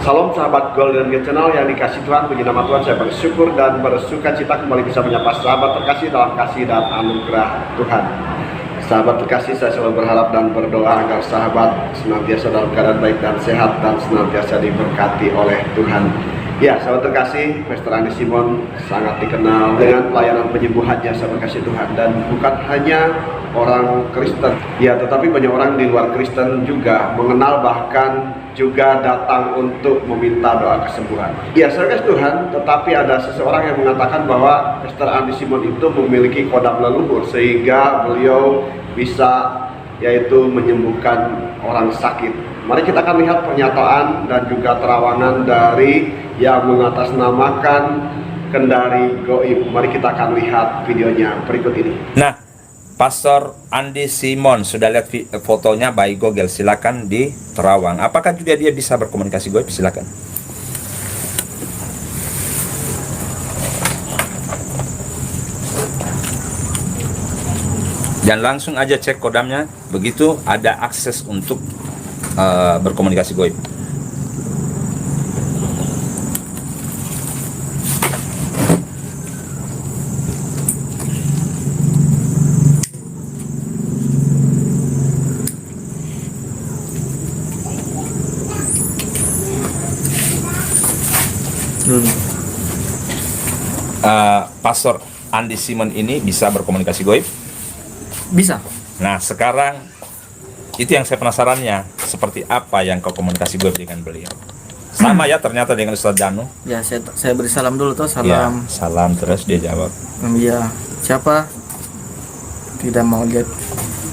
Salam sahabat Golden Gate Channel yang dikasih Tuhan, puji nama Tuhan. Saya bersyukur dan bersuka cita kembali bisa menyapa sahabat terkasih dalam kasih dan anugerah Tuhan. Sahabat terkasih, saya selalu berharap dan berdoa agar sahabat senantiasa dalam keadaan baik dan sehat dan senantiasa diberkati oleh Tuhan. Ya, sahabat terkasih, Pastor Andi Simon sangat dikenal dengan pelayanan penyembuhannya, sahabat kasih Tuhan, dan bukan hanya orang Kristen, ya, tetapi banyak orang di luar Kristen juga mengenal, bahkan juga datang untuk meminta doa kesembuhan. Ya, sahabat kasih Tuhan, tetapi ada seseorang yang mengatakan bahwa Pastor Andi Simon itu memiliki kodam leluhur sehingga beliau bisa yaitu menyembuhkan orang sakit. Mari kita akan lihat pernyataan dan juga terawangan dari yang mengatasnamakan Kendari Goib. Mari kita akan lihat videonya berikut ini. Nah, Pastor Andi Simon, sudah lihat fotonya by Google, silakan di terawang. Apakah juga dia bisa berkomunikasi goib? Silakan. Dan langsung aja cek kodamnya, begitu ada akses untuk berkomunikasi goib. Pastor Andi Simon ini bisa berkomunikasi goib? Bisa. Nah, sekarang itu yang saya penasarannya, seperti apa yang kau komunikasi goib dengan beliau? Sama ya ternyata dengan Ustadz Danu. Ya, saya beri salam dulu tuh, Ya, salam. salam, terus dia jawab. Iya, siapa? Tidak mau lihat,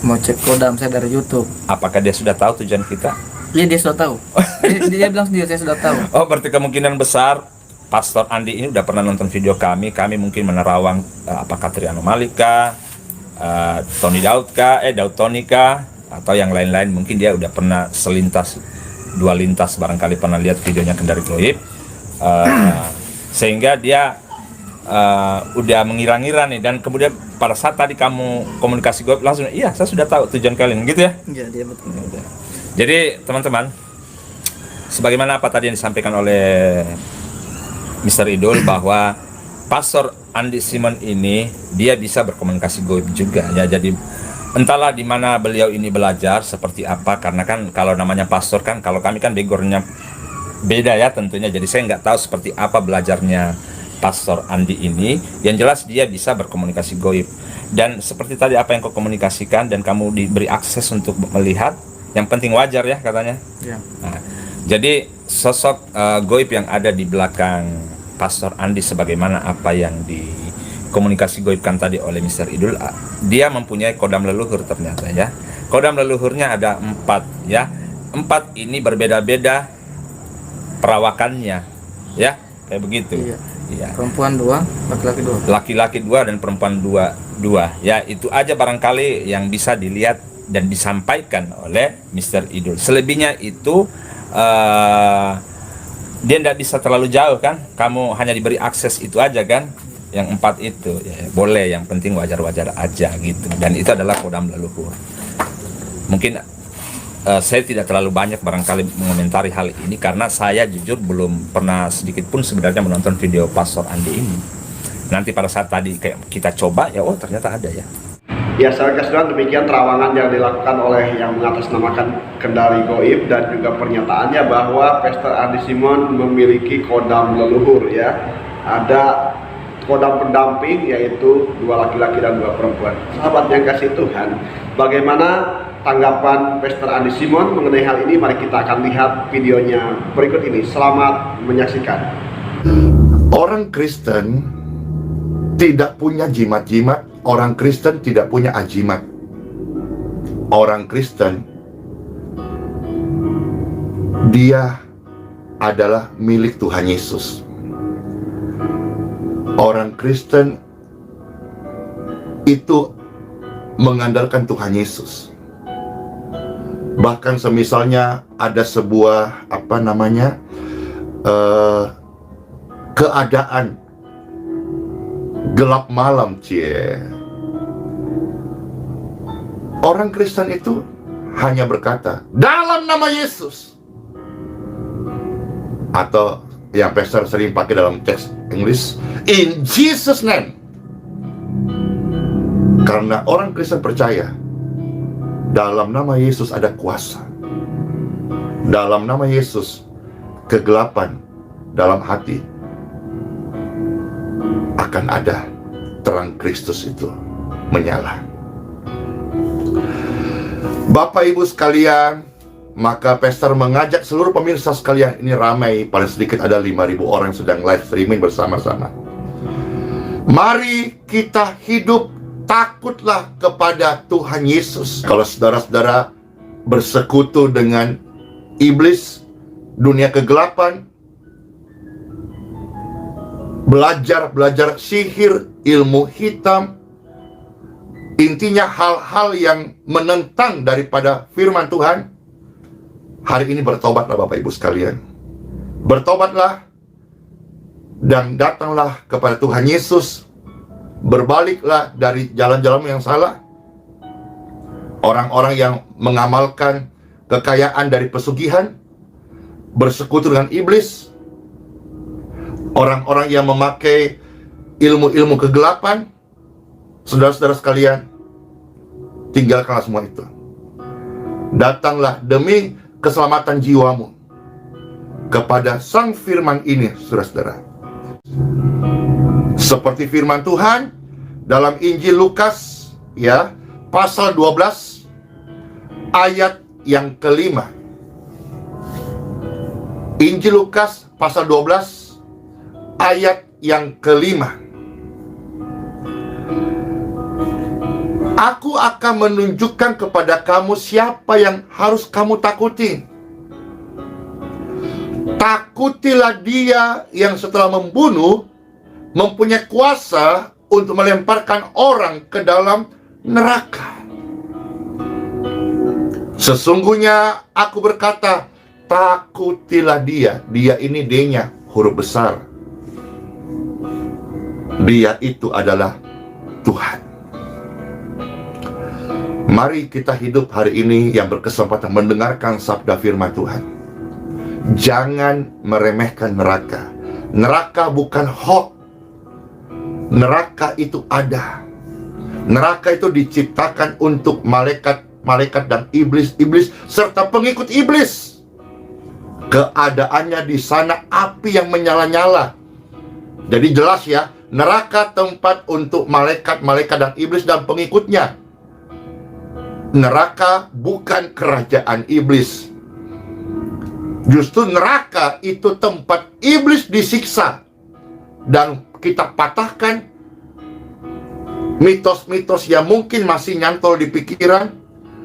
mau cek kodam saya dari YouTube. Apakah dia sudah tahu tujuan kita? Iya, dia sudah tahu. dia bilang sendiri, saya sudah tahu. Oh, berarti kemungkinan besar Pastor Andi ini udah pernah nonton video kami mungkin menerawang apakah Triano Malika, Tony Daud Tony kah, atau yang lain-lain. Mungkin dia udah pernah dua lintas barangkali pernah lihat videonya Kendari Goib, sehingga dia udah mengira-ngira nih, dan kemudian pada saat tadi kamu komunikasi goib langsung, iya saya sudah tahu tujuan kalian, gitu ya? Iya, dia betul. Jadi teman-teman, sebagaimana apa tadi yang disampaikan oleh Mr. Idul, bahwa Pastor Andi Simon ini dia bisa berkomunikasi goib juga ya. Jadi entahlah di mana beliau ini belajar seperti apa, karena kan kalau namanya pastor kan, kalau kami kan backgroundnya beda ya tentunya. Jadi saya nggak tahu seperti apa belajarnya Pastor Andi ini. Yang jelas dia bisa berkomunikasi goib, dan seperti tadi apa yang kau komunikasikan dan kamu diberi akses untuk melihat, yang penting wajar ya katanya Ya. nah, jadi sosok goib yang ada di belakang Pastor Andi, sebagaimana apa yang dikomunikasi goibkan tadi oleh Mr. Idul, dia mempunyai kodam leluhur ternyata ya. Kodam leluhurnya ada 4 ya. 4 ini berbeda-beda perawakannya ya, kayak begitu. Iya. Iya. Perempuan 2, laki-laki 2. Laki-laki 2 dan perempuan 2 ya. Itu aja barangkali yang bisa dilihat dan disampaikan oleh Mr. Idul. Selebihnya itu dia tidak bisa terlalu jauh kan, kamu hanya diberi akses itu aja kan, yang 4 itu ya, boleh, yang penting wajar-wajar aja gitu. Dan itu adalah kodam leluhur. Mungkin saya tidak terlalu banyak barangkali mengomentari hal ini, karena saya jujur belum pernah sedikit pun sebenarnya menonton video Pastor Andi ini. Nanti pada saat tadi kayak kita coba ya, oh ternyata ada ya. Ya, sahabat kasih Tuhan, demikian terawangan yang dilakukan oleh yang mengatasnamakan Kendari Goib, dan juga pernyataannya bahwa Pastor Andi Simon memiliki kodam leluhur ya. Ada kodam pendamping, yaitu 2 laki-laki dan 2 perempuan. Sahabat yang kasih Tuhan, bagaimana tanggapan Pastor Andi Simon mengenai hal ini? Mari kita akan lihat videonya berikut ini. Selamat menyaksikan. Orang Kristen tidak punya jimat-jimat. Orang Kristen tidak punya ajimat. Orang Kristen, dia adalah milik Tuhan Yesus. Orang Kristen itu mengandalkan Tuhan Yesus. Bahkan semisalnya ada sebuah keadaan gelap malam, orang Kristen itu hanya berkata dalam nama Yesus, atau yang pastor sering pakai dalam teks Inggris, in Jesus name. Karena orang Kristen percaya dalam nama Yesus ada kuasa. Dalam nama Yesus kegelapan dalam hati akan ada terang Kristus itu menyala. Bapak Ibu sekalian, maka pastor mengajak seluruh pemirsa sekalian, ini ramai, paling sedikit ada 5.000 orang sedang live streaming bersama-sama. Mari kita hidup takutlah kepada Tuhan Yesus. Kalau saudara-saudara bersekutu dengan iblis, dunia kegelapan, belajar sihir, ilmu hitam, intinya hal-hal yang menentang daripada firman Tuhan, hari ini bertobatlah Bapak Ibu sekalian. Bertobatlah dan datanglah kepada Tuhan Yesus. Berbaliklah dari jalan-jalan yang salah. Orang-orang yang mengamalkan kekayaan dari pesugihan, bersekutu dengan iblis, orang-orang yang memakai ilmu-ilmu kegelapan, saudara-saudara sekalian, tinggalkanlah semua itu. Datanglah demi keselamatan jiwamu kepada Sang Firman ini, saudara-saudara. Seperti firman Tuhan dalam Injil Lukas, ya, pasal 12 ayat yang kelima. Injil Lukas pasal 12 ayat yang kelima. Aku akan menunjukkan kepada kamu siapa yang harus kamu takuti. Takutilah dia yang setelah membunuh mempunyai kuasa untuk melemparkan orang ke dalam neraka. Sesungguhnya aku berkata, takutilah dia. Dia ini D-nya huruf besar. Dia itu adalah Tuhan. Mari kita hidup hari ini yang berkesempatan mendengarkan sabda firman Tuhan. Jangan meremehkan neraka. Neraka bukan hoax. Neraka itu ada. Neraka itu diciptakan untuk malaikat dan iblis serta pengikut iblis. Keadaannya di sana api yang menyala-nyala. Jadi jelas ya, neraka tempat untuk malaikat dan iblis dan pengikutnya. Neraka bukan kerajaan iblis. Justru neraka itu tempat iblis disiksa. Dan kita patahkan mitos-mitos yang mungkin masih nyantol di pikiran,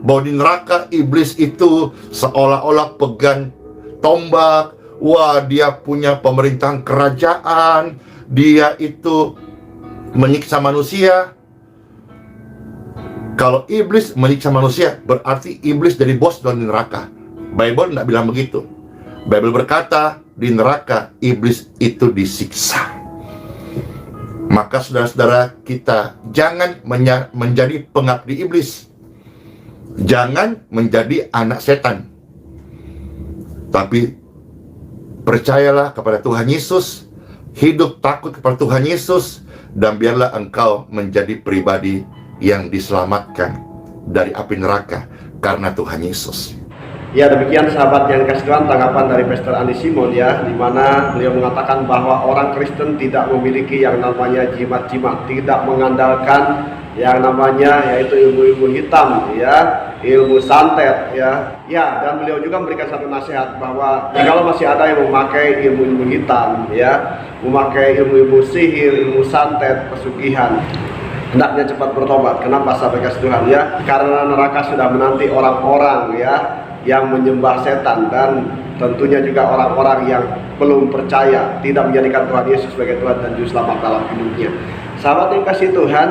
bahwa di neraka iblis itu seolah-olah pegang tombak. Wah, dia punya pemerintahan kerajaan, dia itu menyiksa manusia. Kalau iblis menyiksa manusia, berarti iblis jadi bos di neraka. Bible tidak bilang begitu. Bible berkata, di neraka iblis itu disiksa. Maka saudara-saudara, kita jangan menjadi pengabdi iblis. Jangan menjadi anak setan. Tapi percayalah kepada Tuhan Yesus, hidup takut kepada Tuhan Yesus, dan biarlah engkau menjadi pribadi yang diselamatkan dari api neraka karena Tuhan Yesus. Ya, demikian sahabat yang kasih Tuhan, tanggapan dari Pastor Andi Simon, ya, di mana beliau mengatakan bahwa orang Kristen tidak memiliki yang namanya jimat-jimat, tidak mengandalkan yang namanya yaitu ilmu-ilmu hitam, ya, ilmu santet, ya. Ya, dan beliau juga memberikan satu nasihat bahwa jikalau masih ada yang memakai ilmu-ilmu hitam, ya, memakai ilmu-ilmu sihir, ilmu santet, pesugihan, hendaknya cepat bertobat. Kenapa sahabat kasih Tuhan, ya? Karena neraka sudah menanti orang-orang, ya, yang menyembah setan, dan tentunya juga orang-orang yang belum percaya, tidak menjadikan Tuhan Yesus sebagai Tuhan dan Juru Selamat dalam hidupnya. Sahabat yang kasih Tuhan,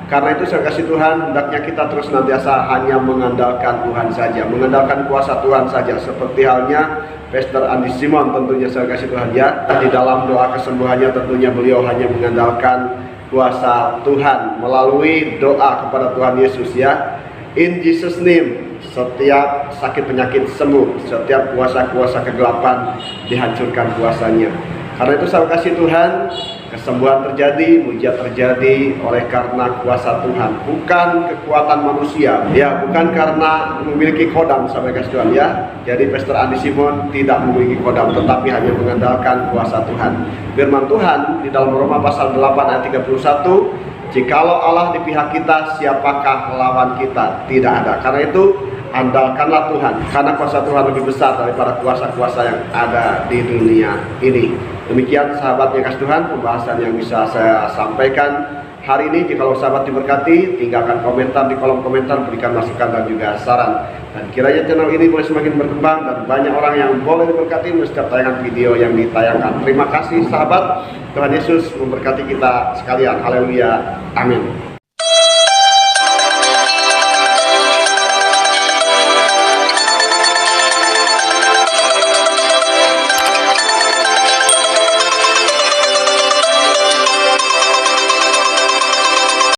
karena itu saya kasih Tuhan, hendaknya kita terus nantiasa hanya mengandalkan Tuhan saja, mengandalkan kuasa Tuhan saja, seperti halnya Pastor Andi Simon, tentunya saya kasih Tuhan, ya. Di dalam doa kesembuhannya tentunya beliau hanya mengandalkan kuasa Tuhan melalui doa kepada Tuhan Yesus, ya. In Jesus name, setiap sakit penyakit sembuh, setiap kuasa-kuasa kegelapan dihancurkan kuasanya. Karena itu sahabat kasih Tuhan, kesembuhan terjadi, mujizat terjadi oleh karena kuasa Tuhan, bukan kekuatan manusia. Ya, bukan karena memiliki kodam sahabat kasih Tuhan ya. Jadi Pastor Andi Simon tidak memiliki kodam, tetapi hanya mengandalkan kuasa Tuhan. Firman Tuhan di dalam Roma pasal 8 ayat 31, jikalau Allah di pihak kita, siapakah lawan kita? Tidak ada. Karena itu andalkanlah Tuhan, karena kuasa Tuhan lebih besar daripada kuasa-kuasa yang ada di dunia ini. Demikian sahabat yang kasih Tuhan, pembahasan yang bisa saya sampaikan hari ini. Jikalau sahabat diberkati, tinggalkan komentar di kolom komentar, berikan masukan dan juga saran. Dan kiranya channel ini boleh semakin berkembang dan banyak orang yang boleh diberkati setiap tayangan video yang ditayangkan. Terima kasih sahabat, Tuhan Yesus memberkati kita sekalian. Haleluya, amin.